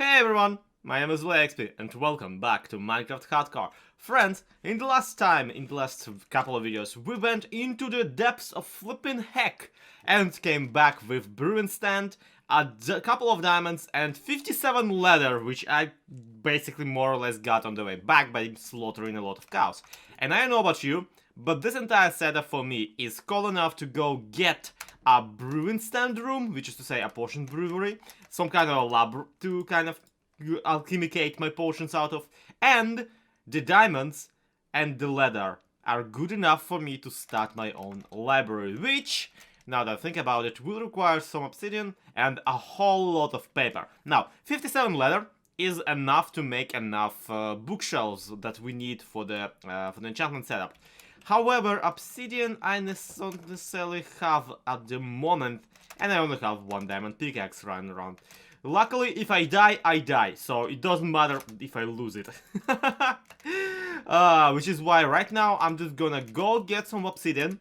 Hey everyone, my name is LXP and welcome back to Minecraft Hardcore. Friends, in the last couple of videos, we went into the depths of flipping heck and came back with brewing stand, a couple of diamonds and 57 leather, which I basically more or less got on the way back by slaughtering a lot of cows. And I don't know about you, but this entire setup for me is cool enough to go get a brewing stand room, which is to say a potion brewery, some kind of a lab to kind of alchemicate my potions out of, and the diamonds and the leather are good enough for me to start my own library, which, now that I think about it, will require some obsidian and a whole lot of paper. Now, 57 leather is enough to make enough bookshelves that we need for the enchantment setup. However, obsidian I don't necessarily have at the moment, and I only have one diamond pickaxe running around. Luckily, if I die, I die, so it doesn't matter if I lose it. Which is why right now I'm just gonna go get some obsidian,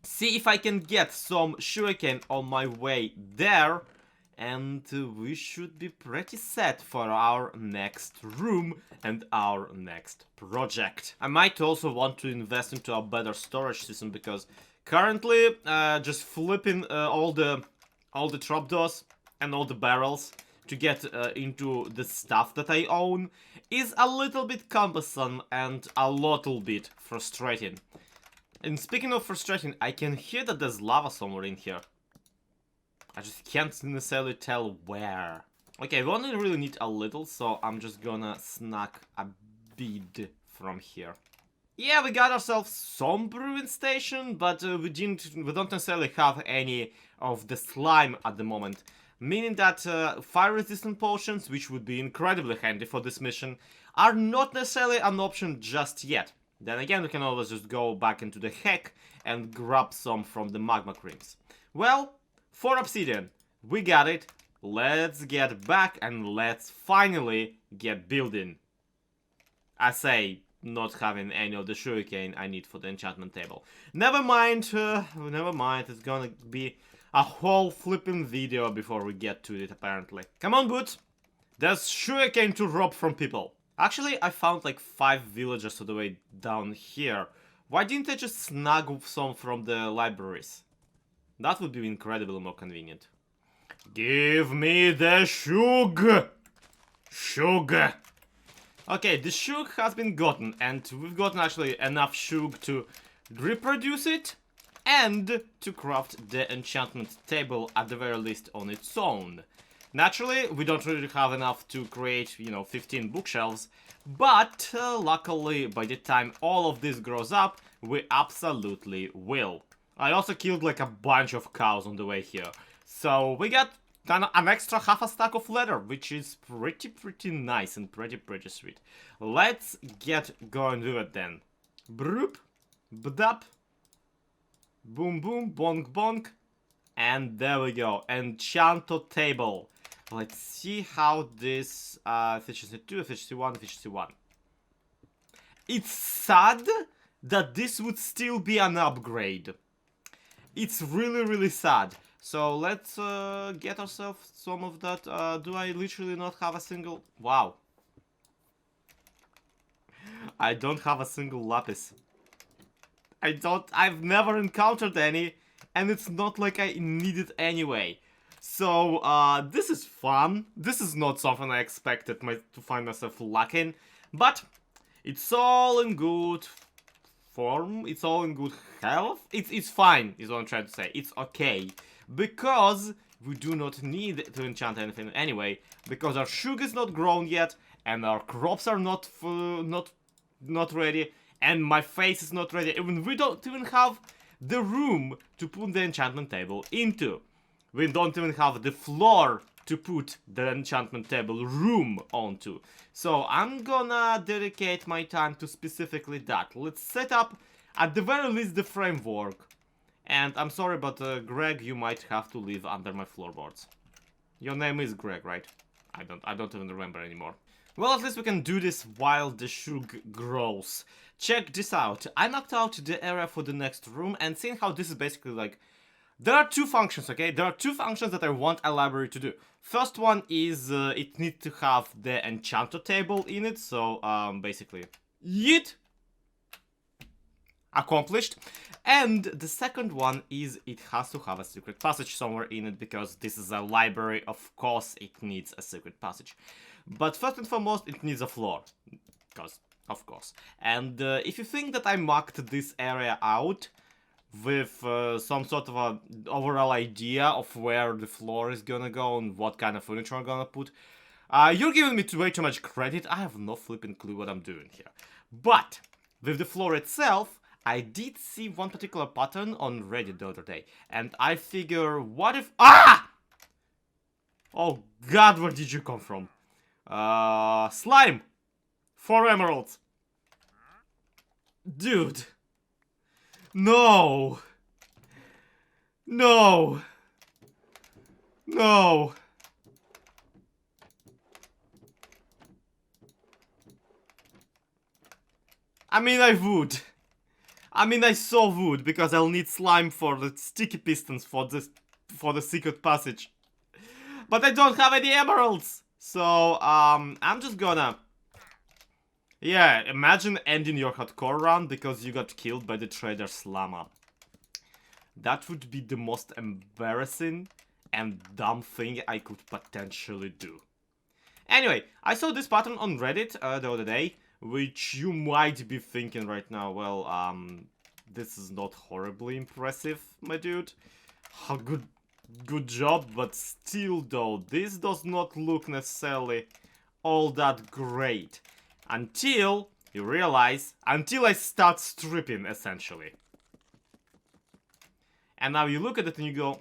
see if I can get some sugarcane on my way there, and we should be pretty set for our next room and our next project. I might also want to invest into a better storage system, because currently just flipping all the trapdoors and all the barrels to get into the stuff that I own is a little bit cumbersome and a little bit frustrating. And speaking of frustrating, I can hear that there's lava somewhere in here. I just can't necessarily tell where. Okay, we only really need a little, so I'm just gonna snack a bit from here. Yeah, we got ourselves some brewing station, but we don't necessarily have any of the slime at the moment. Meaning that fire-resistant potions, which would be incredibly handy for this mission, are not necessarily an option just yet. Then again, we can always just go back into the heck and grab some from the magma creams. Well, for obsidian, we got it. Let's get back and let's finally get building. I say, not having any of the sugarcane I need for the enchantment table. Never mind, it's gonna be a whole flipping video before we get to it, apparently. Come on, Boots! There's sugarcane to rob from people. Actually, I found like 5 villagers all the way down here. Why didn't I just snag some from the libraries? That would be incredibly more convenient. Give me the shug! Shug! Okay, the shug has been gotten, and we've gotten actually enough shug to reproduce it and to craft the enchantment table at the very least on its own. Naturally, we don't really have enough to create, 15 bookshelves, but luckily by the time all of this grows up, we absolutely will. I also killed like a bunch of cows on the way here, so we got an extra half a stack of leather, which is pretty nice and pretty sweet. Let's get going with it then. Broop, bdap, boom boom, bonk bonk, and there we go. Enchanto table. Let's see how this efficiency 2, efficiency 1, efficiency 1. It's sad that this would still be an upgrade. It's really sad. So let's get ourselves some of that. Do I literally not have a single... Wow. I don't have a single lapis. I've never encountered any, and it's not like I need it anyway. So, this is fun. This is not something I expected to find myself lacking, but it's all in good form, it's all in good health. It's fine, is what I'm trying to say. It's okay, because we do not need to enchant anything anyway, because our sugar is not grown yet, and our crops are not ready, and my face is not ready. Even we don't even have the room to put the enchantment table into. We don't even have the floor to put the enchantment table room onto. So I'm gonna dedicate my time to specifically that. Let's set up at the very least the framework. And I'm sorry, but Greg, you might have to live under my floorboards. Your name is Greg, right? I don't even remember anymore. Well, at least we can do this while the shug grows. Check this out. I knocked out the area for the next room, and seeing how this is basically like There are two functions, okay? There are two functions that I want a library to do. First one is it needs to have the enchanter table in it, so basically, yeet! Accomplished. And the second one is it has to have a secret passage somewhere in it, because this is a library, of course it needs a secret passage. But first and foremost, it needs a floor, because of course. And if you think that I marked this area out with some sort of a overall idea of where the floor is gonna go and what kind of furniture I'm gonna put, you're giving me way too much credit. I have no flipping clue what I'm doing here. But with the floor itself, I did see one particular pattern on Reddit the other day, and I figure, what if— ah! Oh god, where did you come from? Slime! 4 emeralds! Dude! No! No! No! I mean, I would. I mean, I so would, because I'll need slime for the sticky pistons for the secret passage. But I don't have any emeralds! So, I'm just gonna... yeah, imagine ending your hardcore run because you got killed by the trader's llama. That would be the most embarrassing and dumb thing I could potentially do. Anyway, I saw this pattern on Reddit the other day, which you might be thinking right now, well, this is not horribly impressive, my dude. Good job, but still though, this does not look necessarily all that great. Until you realize, until I start stripping, essentially. And now you look at it and you go,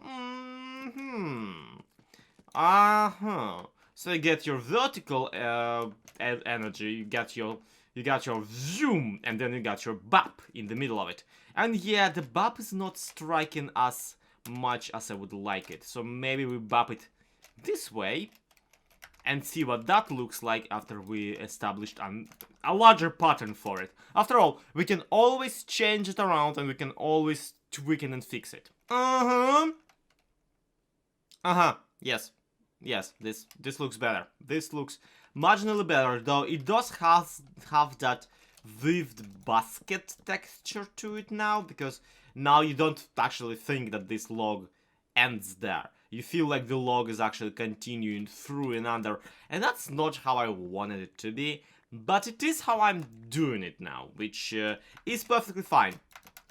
So you get your vertical energy, you got your zoom, and then you got your bop in the middle of it. And yeah, the bop is not striking as much as I would like it. So maybe we bop it this way and see what that looks like after we established a larger pattern for it. After all, we can always change it around and we can always tweak it and fix it. Yes, this looks better. This looks marginally better, though it does have that weaved basket texture to it now, because now you don't actually think that this log ends there. You feel like the log is actually continuing through and under, and that's not how I wanted it to be, but it is how I'm doing it now, which is perfectly fine.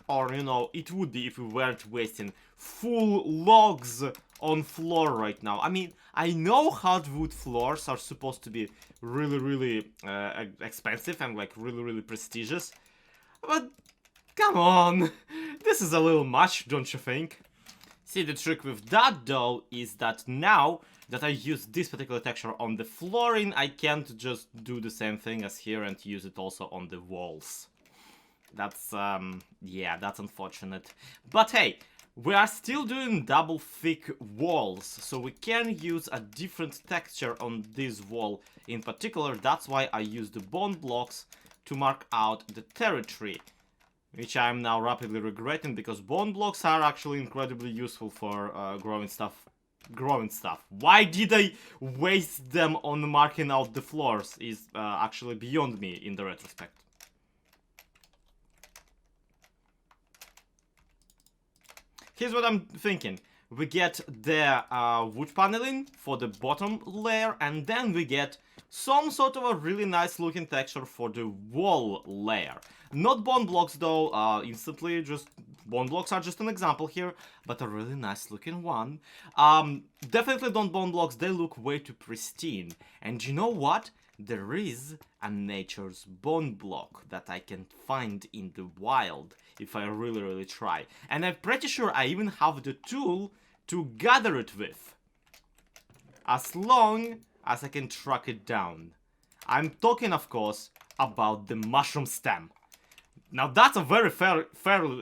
Or, you know, it would be if we weren't wasting full logs on floor right now. I mean, I know hardwood floors are supposed to be really expensive and like really prestigious, but come on, this is a little much, don't you think? See, the trick with that though is that now that I use this particular texture on the flooring, I can't just do the same thing as here and use it also on the walls. That's, yeah, that's unfortunate. But hey, we are still doing double thick walls, so we can use a different texture on this wall. In particular, that's why I use the bone blocks to mark out the territory, which I'm now rapidly regretting, because bone blocks are actually incredibly useful for growing stuff. Why did I waste them on marking out the floors is actually beyond me in the retrospect. Here's what I'm thinking. We get the wood paneling for the bottom layer, and then we get some sort of a really nice looking texture for the wall layer. Not bone blocks though, instantly, just bone blocks are just an example here, but a really nice looking one. Definitely don't bone blocks, they look way too pristine. And you know what? There is a nature's bone block that I can find in the wild if I really try. And I'm pretty sure I even have the tool to gather it with, as long as I can track it down. I'm talking, of course, about the mushroom stem. Now that's a very fair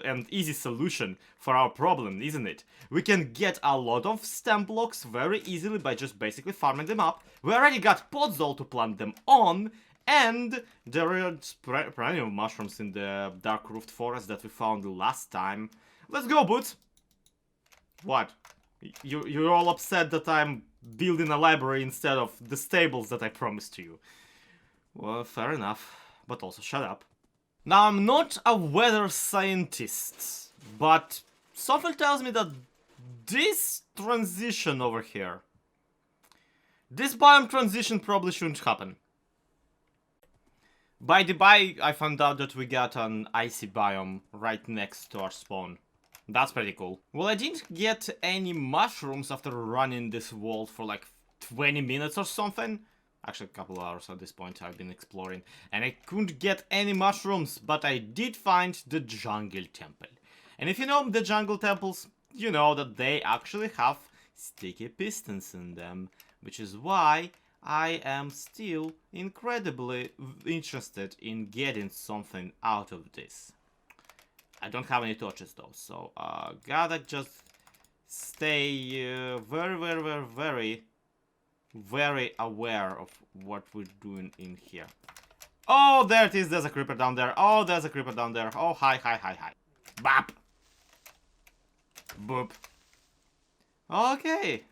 and easy solution for our problem, isn't it? We can get a lot of stem blocks very easily by just basically farming them up. We already got pots though to plant them on, and there are plenty of mushrooms in the dark roofed forest that we found last time. Let's go, Boots! What? You're all upset that I'm building a library instead of the stables that I promised to you. Well, fair enough. But also, shut up. Now, I'm not a weather scientist, but something tells me that this transition over here, this biome transition probably shouldn't happen. By the by, I found out that we got an icy biome right next to our spawn. That's pretty cool. Well, I didn't get any mushrooms after running this world for like 20 minutes or something. Actually, a couple of hours at this point I've been exploring. And I couldn't get any mushrooms, but I did find the jungle temple. And if you know the jungle temples, you know that they actually have sticky pistons in them. Which is why I am still incredibly interested in getting something out of this. I don't have any torches though, so gotta just stay very aware of what we're doing in here. Oh, there it is. There's a creeper down there. Oh, there's a creeper down there. Oh, hi. Bap. Boop. Okay.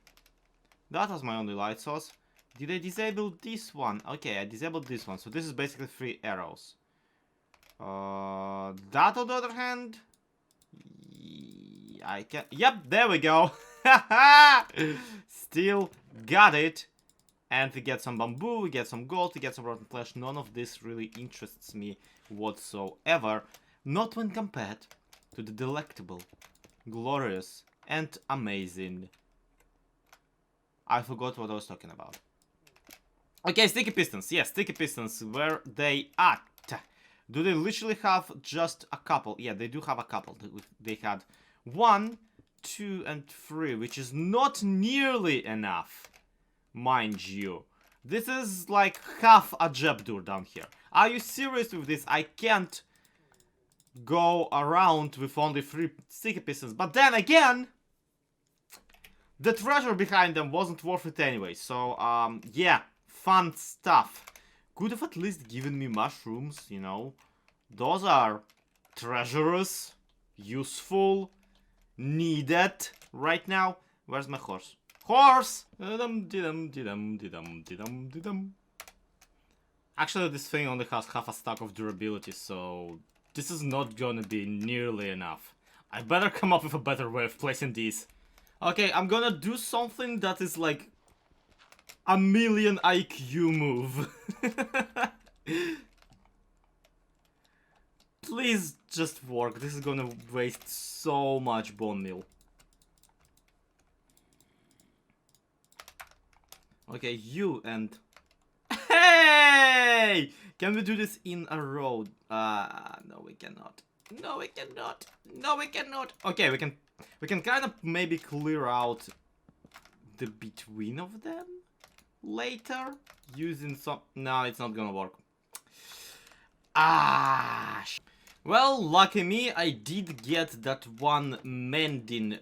That was my only light source. Did I disable this one? Okay, I disabled this one. So this is basically 3 arrows. That on the other hand, I can. Yep, there we go. Still got it. And we get some bamboo, we get some gold, we get some rotten flesh. None of this really interests me whatsoever. Not when compared to the delectable, glorious, and amazing. I forgot what I was talking about. Okay, sticky pistons. Yes, sticky pistons. Where they at? Do they literally have just a couple? Yeah, they do have a couple. They had 1, 2, and 3, which is not nearly enough. Mind you. This is like half a Jebdur down here. Are you serious with this? I can't go around with only 3 sticky pistons. But then again, the treasure behind them wasn't worth it anyway. So, yeah, fun stuff. Could have at least given me mushrooms, you know. Those are treasurous, useful, needed right now. Where's my horse? Horse! Actually, this thing only has half a stack of durability, so this is not gonna be nearly enough. I better come up with a better way of placing these. Okay, I'm gonna do something that is like a 1,000,000 IQ move. Please just work. This is gonna waste so much bone meal. Okay, you and... Hey! Can we do this in a row? No we cannot. No we cannot. No we cannot. Okay, we can kind of maybe clear out the between of them later using some... No, it's not gonna work. Well, lucky me, I did get that one mending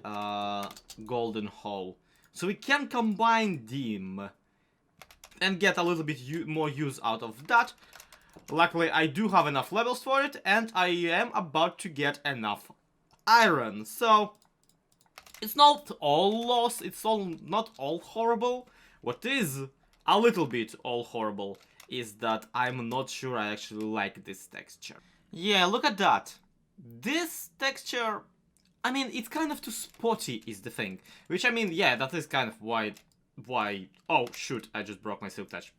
golden hole. So we can combine them and get a little bit more use out of that. Luckily, I do have enough levels for it, and I am about to get enough iron. So it's not all lost, it's not all horrible. What is a little bit all horrible is that I'm not sure I actually like this texture. Yeah, look at that. This texture, I mean, it's kind of too spotty is the thing. Which, I mean, yeah, that is kind of why... Oh, shoot, I just broke my silk touch.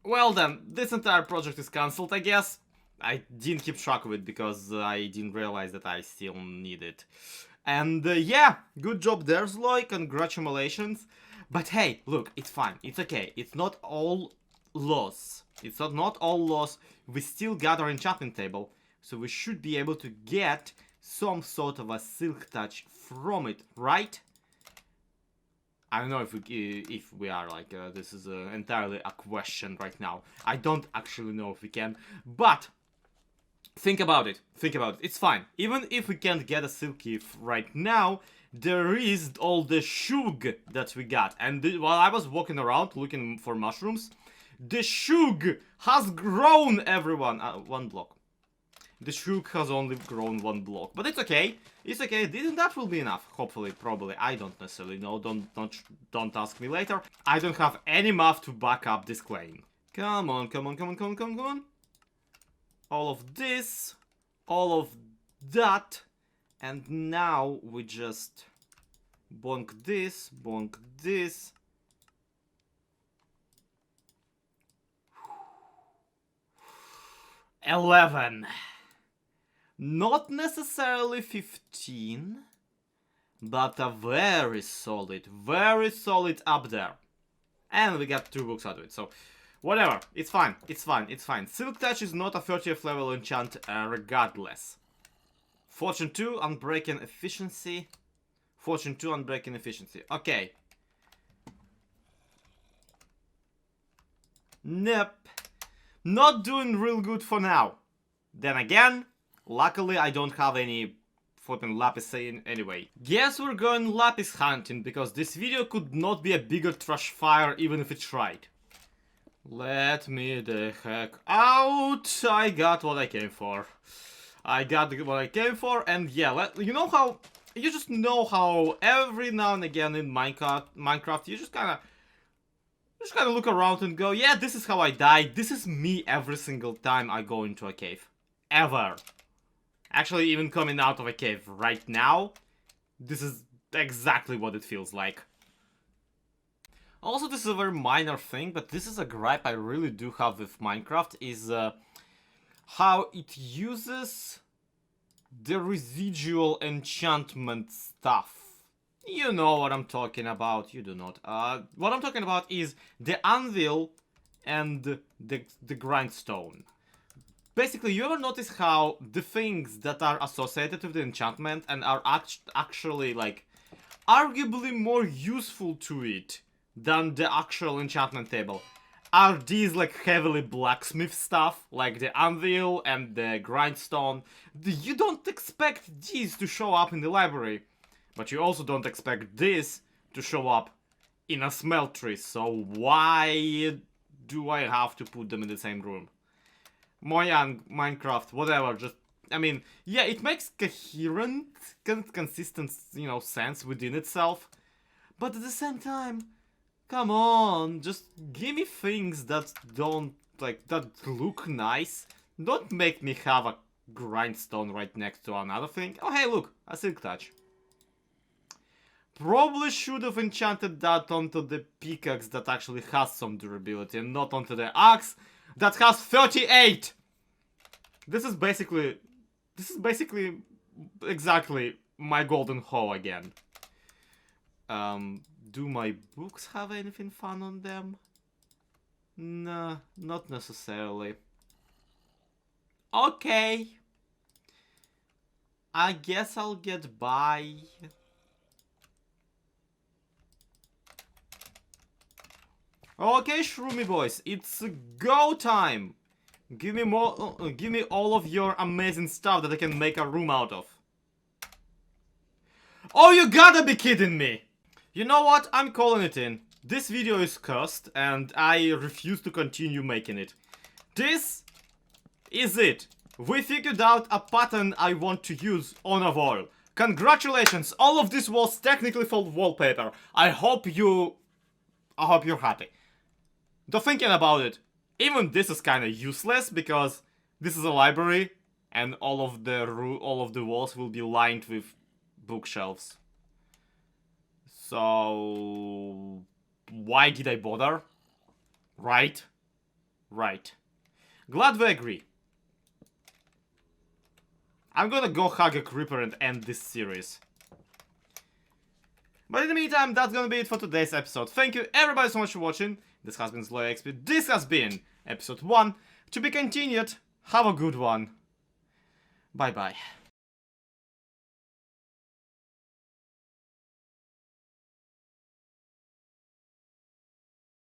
Well then, this entire project is cancelled, I guess. I didn't keep track of it because I didn't realize that I still need it. And yeah, good job there, Zloy, congratulations. But hey, look, it's fine, it's okay. It's not all loss. It's not all loss. We still got our enchantment table, so we should be able to get some sort of a silk touch from it, right? I don't know if we are like, this is entirely a question right now. I don't actually know if we can, but think about it. Think about it. It's fine. Even if we can't get a silky right now, there is all the shug that we got. And while I was walking around looking for mushrooms, the shug has grown, everyone. 1 block. The shrug has only grown 1 block. But it's okay. It's okay. That will be enough. Hopefully, probably. I don't necessarily know. Don't ask me later. I don't have any math to back up this claim. Come on, come on, come on, come on, come on. All of this. All of that. And now we just bonk this, bonk this. $11. Not necessarily 15, but a very solid up there. And we got 2 books out of it, so whatever, it's fine, it's fine, it's fine. Silk Touch is not a 30th level enchant regardless. Fortune 2, Unbreaking Efficiency. Fortune 2, Unbreaking Efficiency. Okay. Nope. Not doing real good for now. Then again, luckily I don't have any fucking lapis in anyway. Guess we're going lapis hunting, because this video could not be a bigger trash fire even if it tried. Let me the heck out. I got what I came for. I got what I came for, and yeah, you know how... You just know how every now and again in Minecraft, you just kind of look around and go, yeah, this is how I die. This is me every single time I go into a cave. Ever. Actually, even coming out of a cave right now, this is exactly what it feels like. Also, this is a very minor thing, but this is a gripe I really do have with Minecraft, is how it uses the residual enchantment stuff. You know what I'm talking about, you do not. What I'm talking about is the Anvil and the grindstone. Basically, you ever notice how the things that are associated with the enchantment and are actually, like, arguably more useful to it than the actual enchantment table are these, like, heavily blacksmith stuff, like the Anvil and the grindstone. You don't expect these to show up in the library, but you also don't expect this to show up in a smeltery, so why do I have to put them in the same room? Minecraft, whatever, just, I mean, yeah, it makes coherent, consistent, you know, sense within itself, but at the same time, come on, just give me things that don't, like, that look nice. Don't make me have a grindstone right next to another thing. Oh, hey, look, a silk touch. Probably should have enchanted that onto the pickaxe that actually has some durability, and not onto the axe that has 38! This is basically exactly my golden hoe again. Do my books have anything fun on them? Nah, not necessarily. Okay. I guess I'll get by. Okay, Shroomy boys, it's go time! Give me more, give me all of your amazing stuff that I can make a room out of. Oh, you gotta be kidding me! You know what? I'm calling it in. This video is cursed, and I refuse to continue making it. This is it. We figured out a pattern I want to use on a wall. Congratulations! All of this was technically for wallpaper. I hope you're happy. Though thinking about it, even this is kind of useless because this is a library, and all of the walls will be lined with bookshelves. So why did I bother? Right? Right. Glad we agree. I'm gonna go hug a creeper and end this series. But in the meantime, that's gonna be it for today's episode. Thank you everybody so much for watching. This has been SloyXP. This has been episode 1. To be continued. Have a good one. Bye bye.